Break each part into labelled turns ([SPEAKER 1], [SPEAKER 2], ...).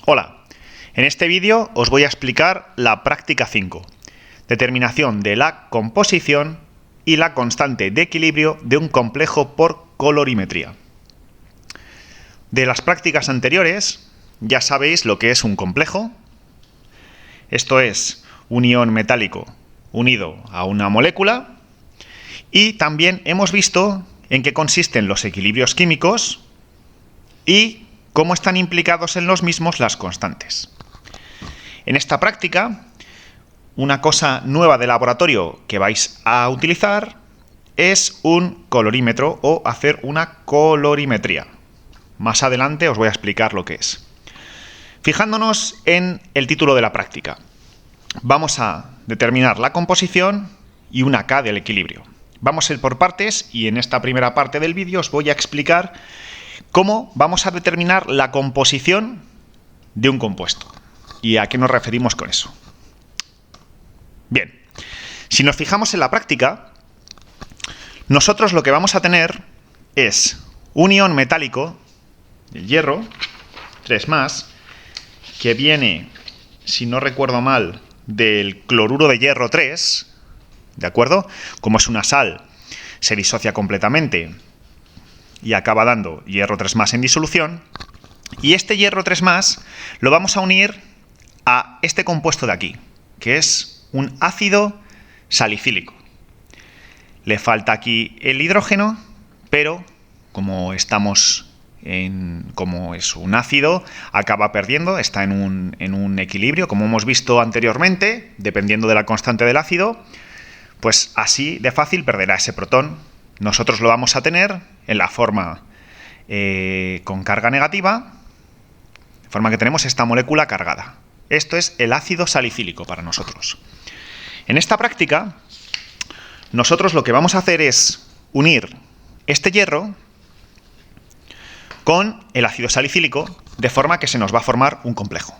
[SPEAKER 1] Hola, en este vídeo os voy a explicar la práctica 5, determinación de la composición y la constante de equilibrio de un complejo por colorimetría. De las prácticas anteriores ya sabéis lo que es un complejo. Esto es un ion metálico unido a una molécula, y también hemos visto en qué consisten los equilibrios químicos y cómo están implicados en los mismos las constantes. En esta práctica, una cosa nueva de laboratorio que vais a utilizar es un colorímetro o hacer una colorimetría. Más adelante os voy a explicar lo que es. Fijándonos en el título de la práctica, vamos a determinar la composición y una K del equilibrio. Vamos a ir por partes y en esta primera parte del vídeo os voy a explicar cómo vamos a determinar la composición de un compuesto y a qué nos referimos con eso. Bien, si nos fijamos en la práctica, nosotros lo que vamos a tener es un ion metálico, el hierro, 3+, que viene, si no recuerdo mal, del cloruro de hierro 3, ¿de acuerdo? Como es una sal, se disocia completamente y acaba dando hierro 3+ en disolución. Y este hierro 3+ lo vamos a unir a este compuesto de aquí, que es un ácido salicílico. Le falta aquí el hidrógeno, pero como como es un ácido, acaba perdiendo, está en un equilibrio, como hemos visto anteriormente, dependiendo de la constante del ácido, pues así de fácil perderá ese protón. Nosotros lo vamos a tener en la forma con carga negativa, de forma que tenemos esta molécula cargada. Esto es el ácido salicílico para nosotros. En esta práctica, nosotros lo que vamos a hacer es unir este hierro con el ácido salicílico, de forma que se nos va a formar un complejo.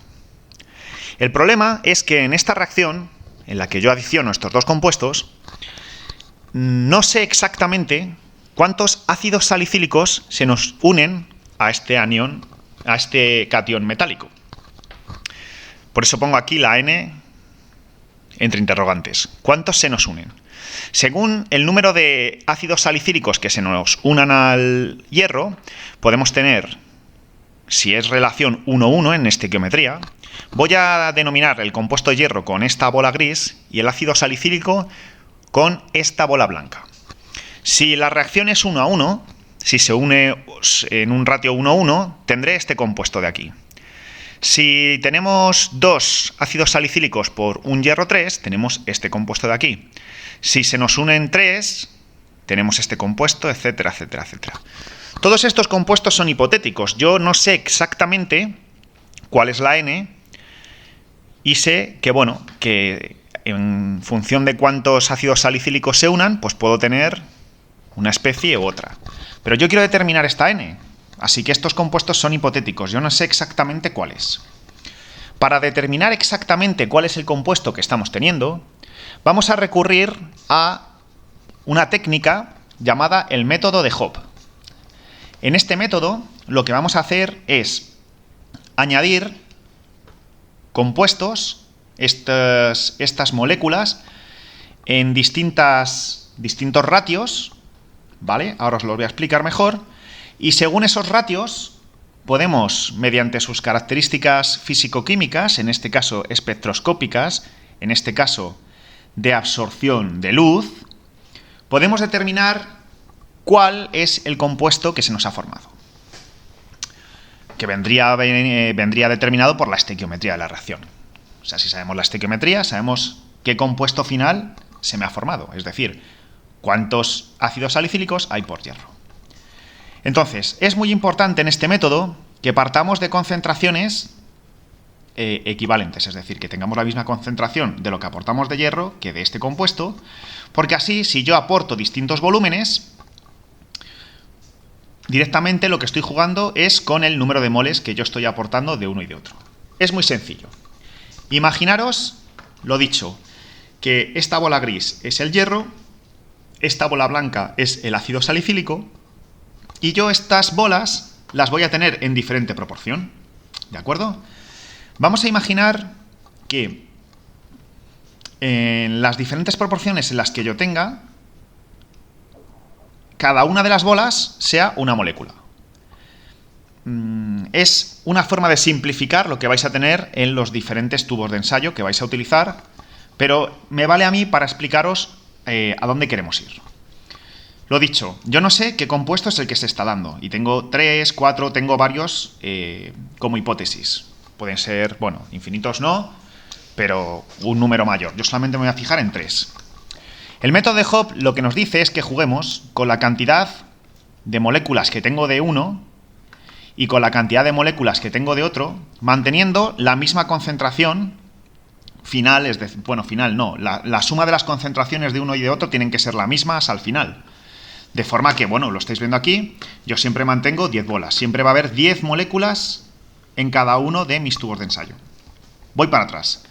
[SPEAKER 1] El problema es que en esta reacción, en la que yo adiciono estos dos compuestos, no sé exactamente cuántos ácidos salicílicos se nos unen a este anión, a este catión metálico. Por eso pongo aquí la N entre interrogantes. ¿Cuántos se nos unen? Según el número de ácidos salicílicos que se nos unan al hierro, podemos tener, si es relación 1:1 en estequiometría, voy a denominar el compuesto de hierro con esta bola gris y el ácido salicílico con esta bola blanca. Si la reacción es 1:1, si se une en un ratio 1:1, tendré este compuesto de aquí. Si tenemos dos ácidos salicílicos por un hierro 3, tenemos este compuesto de aquí. Si se nos unen 3, tenemos este compuesto, etcétera, etcétera, etcétera. Todos estos compuestos son hipotéticos. Yo no sé exactamente cuál es la N y sé que, bueno, que en función de cuántos ácidos salicílicos se unan, pues puedo tener una especie u otra. Pero yo quiero determinar esta N. Así que estos compuestos son hipotéticos, yo no sé exactamente cuál es. Para determinar exactamente cuál es el compuesto que estamos teniendo, vamos a recurrir a una técnica llamada el método de Hopf. En este método, lo que vamos a hacer es añadir compuestos, estas moléculas, en distintos ratios, ¿vale? Ahora os lo voy a explicar mejor. Y según esos ratios, podemos, mediante sus características físico-químicas, en este caso espectroscópicas, en este caso de absorción de luz, podemos determinar cuál es el compuesto que se nos ha formado, que vendría determinado por la estequiometría de la reacción. O sea, si sabemos la estequiometría, sabemos qué compuesto final se me ha formado, es decir, cuántos ácidos salicílicos hay por hierro. Entonces, es muy importante en este método que partamos de concentraciones equivalentes, es decir, que tengamos la misma concentración de lo que aportamos de hierro que de este compuesto, porque así, si yo aporto distintos volúmenes, directamente lo que estoy jugando es con el número de moles que yo estoy aportando de uno y de otro. Es muy sencillo. Imaginaros, lo dicho, que esta bola gris es el hierro, esta bola blanca es el ácido salicílico, y yo estas bolas las voy a tener en diferente proporción, ¿de acuerdo? Vamos a imaginar que en las diferentes proporciones en las que yo tenga, cada una de las bolas sea una molécula. Es una forma de simplificar lo que vais a tener en los diferentes tubos de ensayo que vais a utilizar, pero me vale a mí para explicaros a dónde queremos ir. Lo dicho, yo no sé qué compuesto es el que se está dando, y tengo 3, 4, tengo varios como hipótesis. Pueden ser, bueno, infinitos no, pero un número mayor. Yo solamente me voy a fijar en 3. El método de Hopf lo que nos dice es que juguemos con la cantidad de moléculas que tengo de uno y con la cantidad de moléculas que tengo de otro, manteniendo la misma concentración final, es decir, bueno, final no, la suma de las concentraciones de uno y de otro tienen que ser la misma al final. De forma que, bueno, lo estáis viendo aquí, yo siempre mantengo 10 bolas, siempre va a haber 10 moléculas en cada uno de mis tubos de ensayo. Voy para atrás.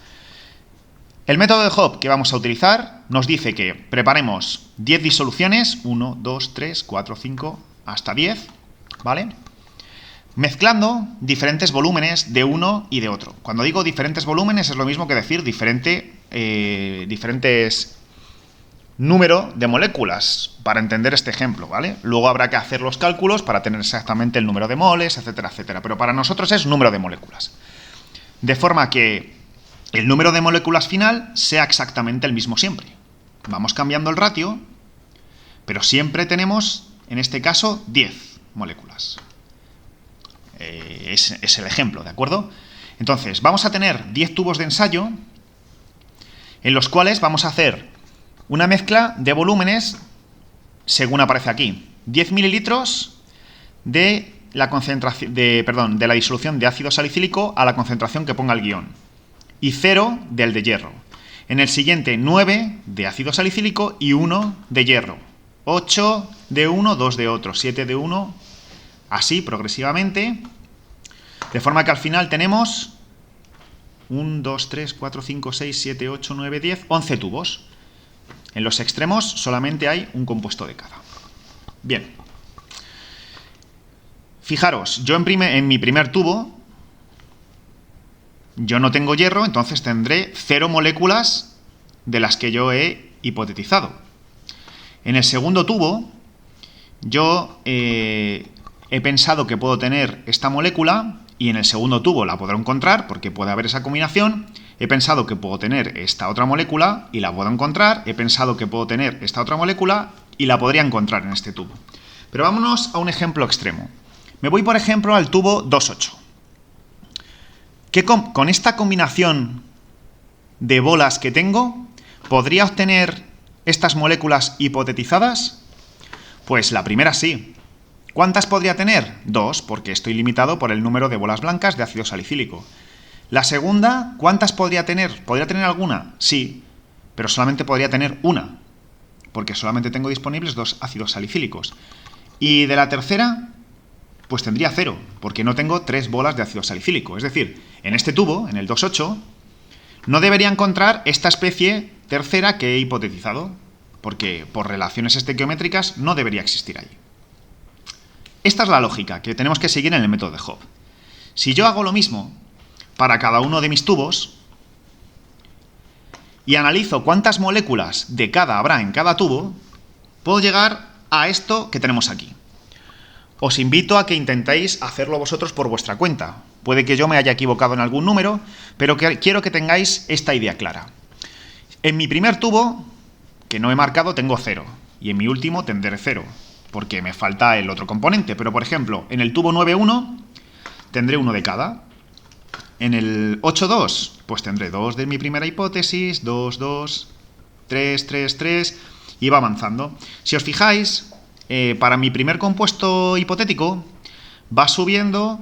[SPEAKER 1] El método de Hopf que vamos a utilizar nos dice que preparemos 10 disoluciones, 1, 2, 3, 4, 5, hasta 10, ¿vale? Mezclando diferentes volúmenes de uno y de otro. Cuando digo diferentes volúmenes es lo mismo que decir diferentes número de moléculas, para entender este ejemplo, ¿vale? Luego habrá que hacer los cálculos para tener exactamente el número de moles, etcétera, etcétera. Pero para nosotros es número de moléculas. De forma que el número de moléculas final sea exactamente el mismo siempre. Vamos cambiando el ratio, pero siempre tenemos, en este caso, 10 moléculas. Es el ejemplo, ¿de acuerdo? Entonces, vamos a tener 10 tubos de ensayo en los cuales vamos a hacer una mezcla de volúmenes, según aparece aquí. 10 mililitros de la concentración de la disolución de ácido salicílico a la concentración que ponga el guión. Y 0 del de hierro. En el siguiente, 9 de ácido salicílico y 1 de hierro. 8 de uno, 2 de otro, 7 de uno, así progresivamente. De forma que al final tenemos 1, 2, 3, 4, 5, 6, 7, 8, 9, 10, 11 tubos. En los extremos solamente hay un compuesto de cada. Bien. Fijaros, yo en mi primer tubo, yo no tengo hierro, entonces tendré 0 moléculas de las que yo he hipotetizado. En el segundo tubo, yo he pensado que puedo tener esta molécula, y en el segundo tubo la podré encontrar, porque puede haber esa combinación. He pensado que puedo tener esta otra molécula, y la puedo encontrar. He pensado que puedo tener esta otra molécula, y la podría encontrar en este tubo. Pero vámonos a un ejemplo extremo. Me voy, por ejemplo, al tubo 2,8. Con esta combinación de bolas que tengo, ¿podría obtener estas moléculas hipotetizadas? Pues la primera sí. ¿Cuántas podría tener? 2, porque estoy limitado por el número de bolas blancas de ácido salicílico. La segunda, ¿cuántas podría tener? ¿Podría tener alguna? Sí, pero solamente podría tener una, porque solamente tengo disponibles 2 ácidos salicílicos. Y de la tercera, pues tendría 0, porque no tengo 3 bolas de ácido salicílico. Es decir, en este tubo, en el 2,8, no debería encontrar esta especie tercera que he hipotetizado, porque por relaciones estequiométricas no debería existir ahí. Esta es la lógica que tenemos que seguir en el método de Hopf. Si yo hago lo mismo para cada uno de mis tubos y analizo cuántas moléculas de cada habrá en cada tubo, puedo llegar a esto que tenemos aquí. Os invito a que intentéis hacerlo vosotros por vuestra cuenta. Puede que yo me haya equivocado en algún número, pero quiero que tengáis esta idea clara. En mi primer tubo, que no he marcado, tengo 0, y en mi último tendré 0. Porque me falta el otro componente. Pero, por ejemplo, en el tubo 9,1 tendré uno de cada. En el 8,2, pues tendré 2 de mi primera hipótesis, 2, 2, 3, 3, 3, y va avanzando. Si os fijáis, para mi primer compuesto hipotético, va subiendo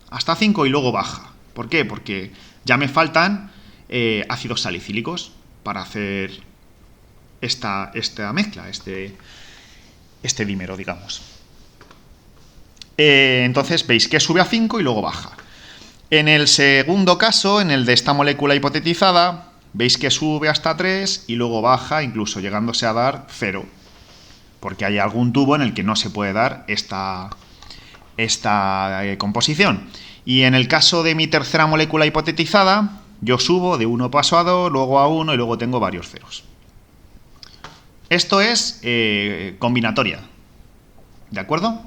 [SPEAKER 1] hasta 5 y luego baja. ¿Por qué? Porque ya me faltan ácidos salicílicos para hacer esta mezcla, este dímero, digamos. Entonces veis que sube a 5 y luego baja. En el segundo caso, en el de esta molécula hipotetizada, veis que sube hasta 3 y luego baja, incluso llegándose a dar 0. Porque hay algún tubo en el que no se puede dar esta composición. Y en el caso de mi tercera molécula hipotetizada, yo subo de 1 paso a 2, luego a 1 y luego tengo varios ceros. Esto es combinatoria. ¿De acuerdo?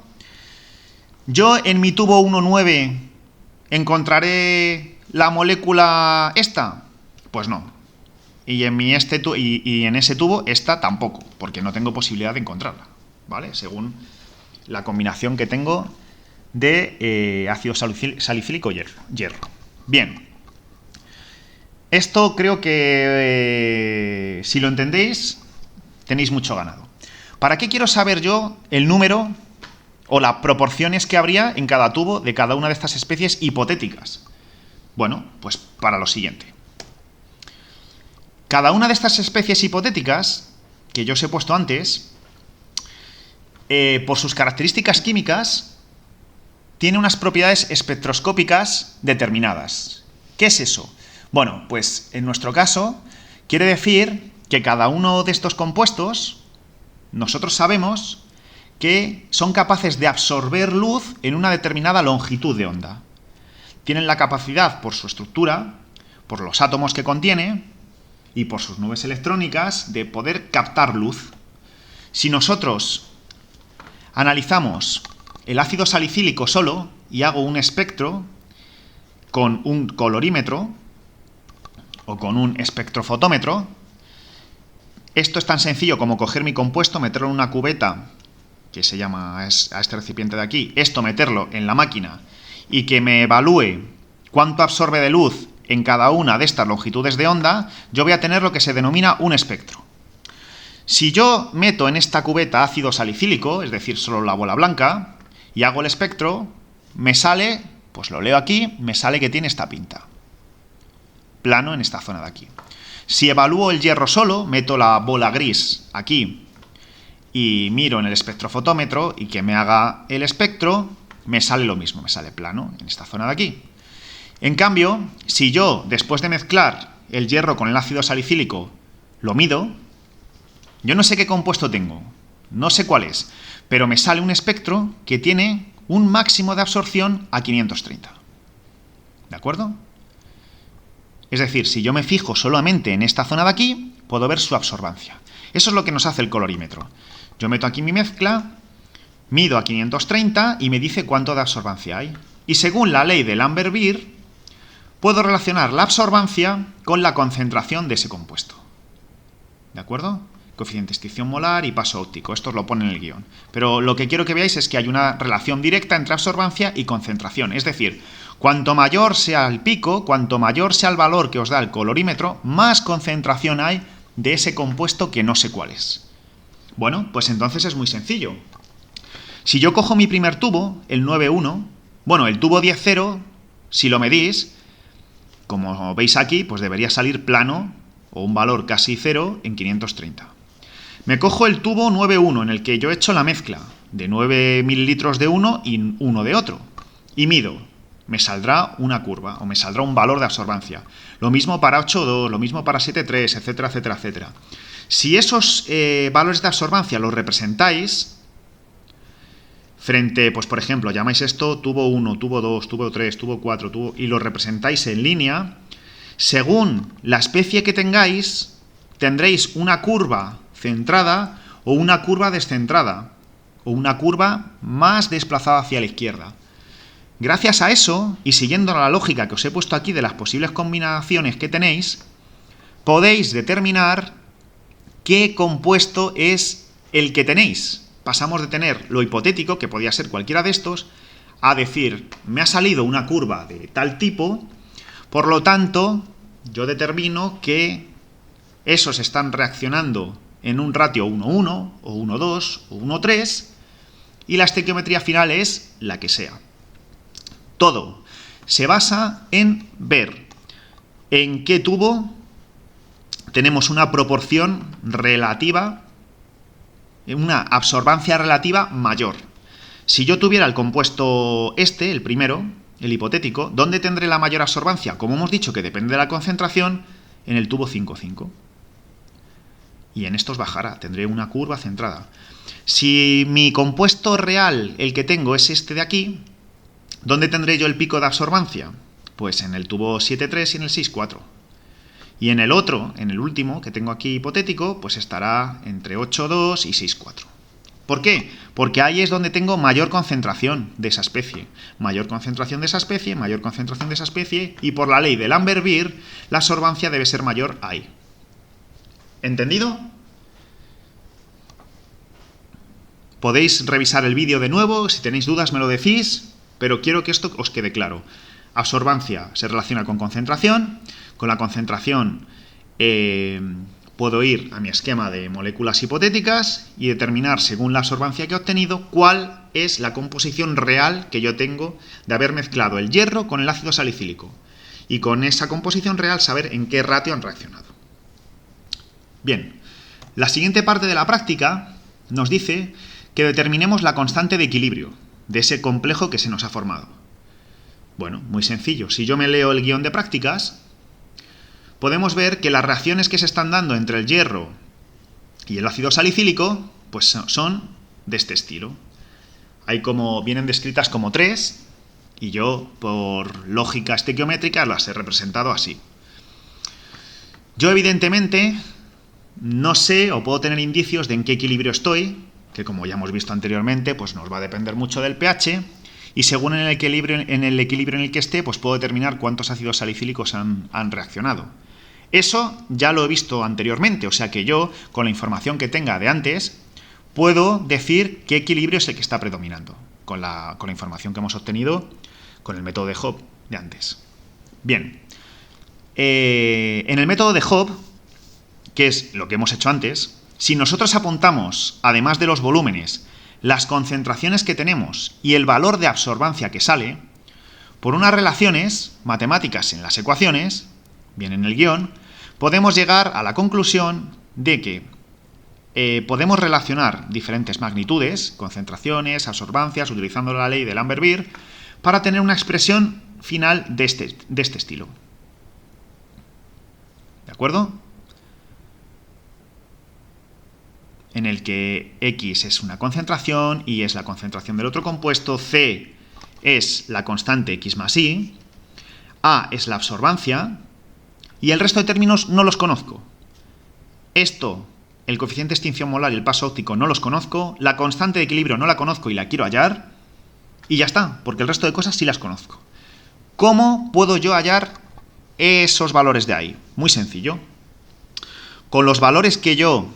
[SPEAKER 1] Yo en mi tubo 1,9 encontraré la molécula esta. Pues no. Y en ese tubo esta tampoco, porque no tengo posibilidad de encontrarla, ¿vale? Según la combinación que tengo de ácido salicílico hierro. Bien. Esto creo que si lo entendéis, tenéis mucho ganado. ¿Para qué quiero saber yo el número o las proporciones que habría en cada tubo de cada una de estas especies hipotéticas? Bueno, pues para lo siguiente. Cada una de estas especies hipotéticas, que yo os he puesto antes, por sus características químicas, tiene unas propiedades espectroscópicas determinadas. ¿Qué es eso? Bueno, pues en nuestro caso quiere decir que cada uno de estos compuestos, nosotros sabemos que son capaces de absorber luz en una determinada longitud de onda. Tienen la capacidad, por su estructura, por los átomos que contiene y por sus nubes electrónicas, de poder captar luz. Si nosotros analizamos el ácido salicílico solo y hago un espectro con un colorímetro o con un espectrofotómetro, esto es tan sencillo como coger mi compuesto, meterlo en una cubeta que se llama a este recipiente de aquí, esto meterlo en la máquina y que me evalúe cuánto absorbe de luz en cada una de estas longitudes de onda, yo voy a tener lo que se denomina un espectro. Si yo meto en esta cubeta ácido salicílico, es decir, solo la bola blanca, y hago el espectro, me sale, pues lo leo aquí, me sale que tiene esta pinta. Plano en esta zona de aquí. Si evalúo el hierro solo, meto la bola gris aquí y miro en el espectrofotómetro y que me haga el espectro, me sale lo mismo, me sale plano en esta zona de aquí. En cambio, si yo, después de mezclar el hierro con el ácido salicílico, lo mido, yo no sé qué compuesto tengo, no sé cuál es, pero me sale un espectro que tiene un máximo de absorción a 530. ¿De acuerdo? Es decir, si yo me fijo solamente en esta zona de aquí, puedo ver su absorbancia. Eso es lo que nos hace el colorímetro. Yo meto aquí mi mezcla, mido a 530 y me dice cuánto de absorbancia hay. Y según la ley de Lambert-Beer, puedo relacionar la absorbancia con la concentración de ese compuesto. ¿De acuerdo? Coeficiente de extinción molar y paso óptico. Esto os lo pone en el guión. Pero lo que quiero que veáis es que hay una relación directa entre absorbancia y concentración. Es decir, cuanto mayor sea el pico, cuanto mayor sea el valor que os da el colorímetro, más concentración hay de ese compuesto que no sé cuál es. Bueno, pues entonces es muy sencillo. Si yo cojo mi primer tubo, el 9,1, bueno, el tubo 10,0, si lo medís, como veis aquí, pues debería salir plano o un valor casi cero en 530. Me cojo el tubo 9,1 en el que yo he hecho la mezcla de 9 mililitros de uno y 1 de otro y mido. Me saldrá una curva o me saldrá un valor de absorbancia. Lo mismo para 8,2, lo mismo para 7,3, etcétera, etcétera, etcétera. Si esos valores de absorbancia los representáis frente, pues por ejemplo, llamáis esto tubo 1, tubo 2, tubo 3, tubo 4, y lo representáis en línea, según la especie que tengáis, tendréis una curva centrada o una curva descentrada, o una curva más desplazada hacia la izquierda. Gracias a eso, y siguiendo la lógica que os he puesto aquí de las posibles combinaciones que tenéis, podéis determinar qué compuesto es el que tenéis. Pasamos de tener lo hipotético, que podía ser cualquiera de estos, a decir, me ha salido una curva de tal tipo, por lo tanto, yo determino que esos están reaccionando en un ratio 1,1, o 1,2, o 1,3, y la estequiometría final es la que sea. Todo se basa en ver en qué tubo tenemos una proporción relativa, una absorbancia relativa mayor. Si yo tuviera el compuesto este, el primero, el hipotético, ¿dónde tendré la mayor absorbancia? Como hemos dicho que depende de la concentración, en el tubo 5,5. Y en estos bajará, tendré una curva centrada. Si mi compuesto real, el que tengo, es este de aquí, ¿Dónde tendré yo el pico de absorbancia? Pues en el tubo 7.3 y en el 6.4. Y en el otro, en el último, que tengo aquí hipotético, pues estará entre 8.2 y 6.4. ¿Por qué? Porque ahí es donde tengo mayor concentración de esa especie. Mayor concentración de esa especie, mayor concentración de esa especie, y por la ley de Lambert-Beer, la absorbancia debe ser mayor ahí. ¿Entendido? Podéis revisar el vídeo de nuevo, si tenéis dudas me lo decís, pero quiero que esto os quede claro. Absorbancia se relaciona con la concentración puedo ir a mi esquema de moléculas hipotéticas y determinar, según la absorbancia que he obtenido, cuál es la composición real que yo tengo de haber mezclado el hierro con el ácido salicílico. Y con esa composición real saber en qué ratio han reaccionado. Bien, la siguiente parte de la práctica nos dice que determinemos la constante de equilibrio de ese complejo que se nos ha formado. Bueno, muy sencillo. Si yo me leo el guión de prácticas, podemos ver que las reacciones que se están dando entre el hierro y el ácido salicílico pues son de este estilo. Vienen descritas como 3 y yo, por lógica estequiométrica, las he representado así. Yo, evidentemente, no sé o puedo tener indicios de en qué equilibrio estoy, que como ya hemos visto anteriormente, pues nos va a depender mucho del pH, y según en el equilibrio en el que esté, pues puedo determinar cuántos ácidos salicílicos han reaccionado. Eso ya lo he visto anteriormente, o sea que yo, con la información que tenga de antes, puedo decir qué equilibrio es el que está predominando, con la información que hemos obtenido con el método de Hooke de antes. Bien, en el método de Hooke, que es lo que hemos hecho antes, si nosotros apuntamos, además de los volúmenes, las concentraciones que tenemos y el valor de absorbancia que sale, por unas relaciones matemáticas en las ecuaciones, bien en el guión, podemos llegar a la conclusión de que podemos relacionar diferentes magnitudes, concentraciones, absorbancias, utilizando la ley de Lambert-Beer, para tener una expresión final de este estilo. ¿De acuerdo? En el que X es una concentración, Y es la concentración del otro compuesto, C es la constante X más Y, A es la absorbancia, y el resto de términos no los conozco. Esto, el coeficiente de extinción molar y el paso óptico no los conozco, la constante de equilibrio no la conozco y la quiero hallar, y ya está, porque el resto de cosas sí las conozco. ¿Cómo puedo yo hallar esos valores de ahí? Muy sencillo. Con los valores que yo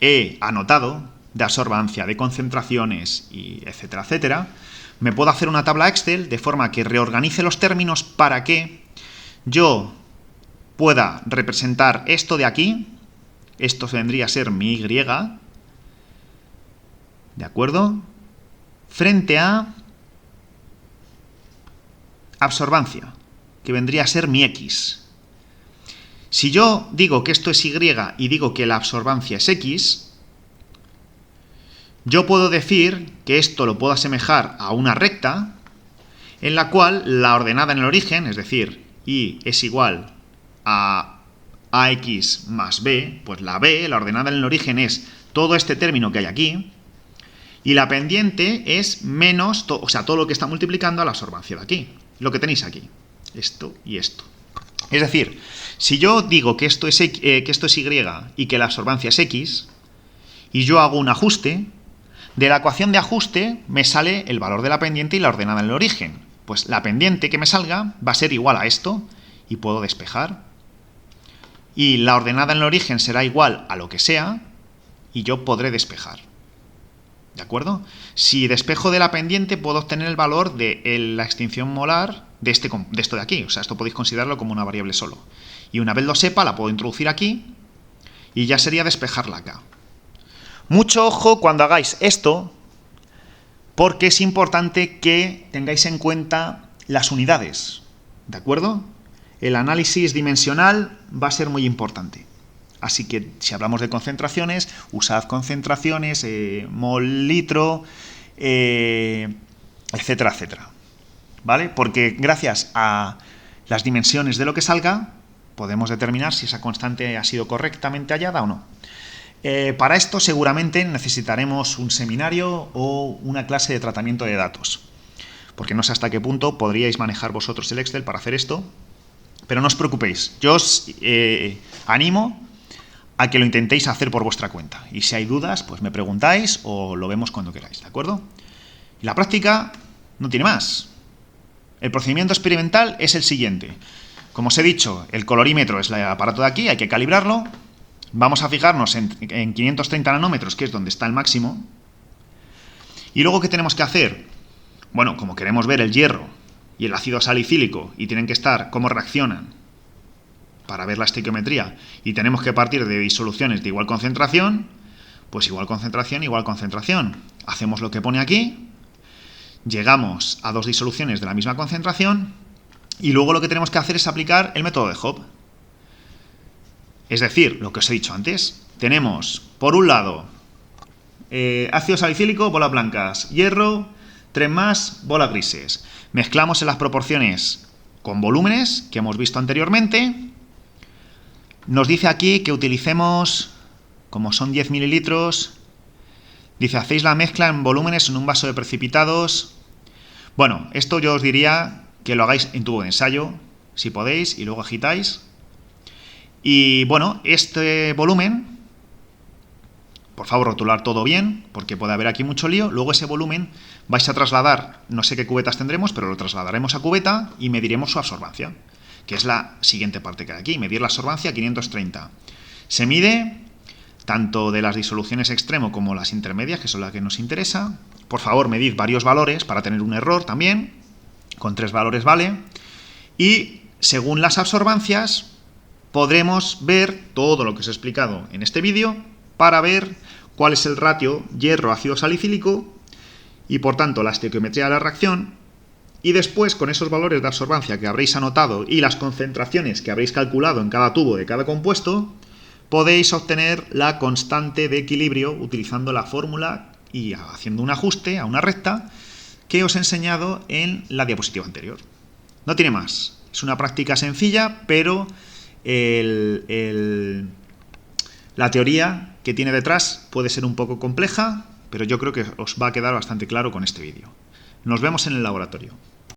[SPEAKER 1] he anotado, de absorbancia, de concentraciones, y etcétera, etcétera, me puedo hacer una tabla Excel de forma que reorganice los términos para que yo pueda representar esto de aquí, esto vendría a ser mi Y, ¿de acuerdo?, frente a absorbancia, que vendría a ser mi X. Si yo digo que esto es Y y digo que la absorbancia es X, yo puedo decir que esto lo puedo asemejar a una recta en la cual la ordenada en el origen, es decir, Y es igual a AX más B, pues la B, la ordenada en el origen, es todo este término que hay aquí, y la pendiente es menos, o sea, todo lo que está multiplicando a la absorbancia de aquí, lo que tenéis aquí, esto y esto. Es decir, si yo digo que esto es Y y que la absorbancia es X, y yo hago un ajuste, de la ecuación de ajuste me sale el valor de la pendiente y la ordenada en el origen. Pues la pendiente que me salga va a ser igual a esto, y puedo despejar. Y la ordenada en el origen será igual a lo que sea, y yo podré despejar. ¿De acuerdo? Si despejo de la pendiente, puedo obtener el valor de la extinción molar de esto de aquí. O sea, esto podéis considerarlo como una variable solo. Y una vez lo sepa, la puedo introducir aquí, y ya sería despejarla acá. Mucho ojo cuando hagáis esto, porque es importante que tengáis en cuenta las unidades. ¿De acuerdo? El análisis dimensional va a ser muy importante. Así que si hablamos de concentraciones, usad concentraciones, mol litro, etcétera, etcétera. ¿Vale? Porque gracias a las dimensiones de lo que salga, podemos determinar si esa constante ha sido correctamente hallada o no. Para esto seguramente necesitaremos un seminario o una clase de tratamiento de datos. porque no sé hasta qué punto podríais manejar vosotros el Excel para hacer esto, pero no os preocupéis, yo os animo a que lo intentéis hacer por vuestra cuenta, y si hay dudas, pues me preguntáis o lo vemos cuando queráis, ¿de acuerdo? Y la práctica no tiene más. El procedimiento experimental es el siguiente. Como os he dicho, el colorímetro es el aparato de aquí, hay que calibrarlo. Vamos a fijarnos en 530 nanómetros, que es donde está el máximo. Y luego, ¿qué tenemos que hacer? Bueno, como queremos ver el hierro y el ácido salicílico y tienen que estar cómo reaccionan para ver la estequiometría, y tenemos que partir de disoluciones de igual concentración, pues igual concentración, igual concentración. Hacemos lo que pone aquí, llegamos a dos disoluciones de la misma concentración, y luego lo que tenemos que hacer es aplicar el método de Hooke. Es decir, lo que os he dicho antes, tenemos por un lado ácido salicílico, bolas blancas, hierro, 3 más, bolas grises. Mezclamos en las proporciones con volúmenes que hemos visto anteriormente. Nos dice aquí que utilicemos, como son 10 mililitros, dice, hacéis la mezcla en volúmenes en un vaso de precipitados. Bueno, esto yo os diría que lo hagáis en tubo de ensayo, si podéis, y luego agitáis. Y bueno, este volumen, por favor rotular todo bien, porque puede haber aquí mucho lío. Luego ese volumen vais a trasladar, no sé qué cubetas tendremos, pero lo trasladaremos a cubeta y mediremos su absorbancia, que es la siguiente parte que hay aquí, medir la absorbancia a 530. Se mide tanto de las disoluciones extremo como las intermedias, que son las que nos interesa. Por favor, medid varios valores para tener un error también, con 3 valores vale. Y según las absorbancias, podremos ver todo lo que os he explicado en este vídeo para ver cuál es el ratio hierro-ácido salicílico y, por tanto, la estequiometría de la reacción. Y después, con esos valores de absorbancia que habréis anotado y las concentraciones que habréis calculado en cada tubo de cada compuesto, podéis obtener la constante de equilibrio utilizando la fórmula y haciendo un ajuste a una recta que os he enseñado en la diapositiva anterior. No tiene más. Es una práctica sencilla, pero la teoría que tiene detrás puede ser un poco compleja, pero yo creo que os va a quedar bastante claro con este vídeo. Nos vemos en el laboratorio.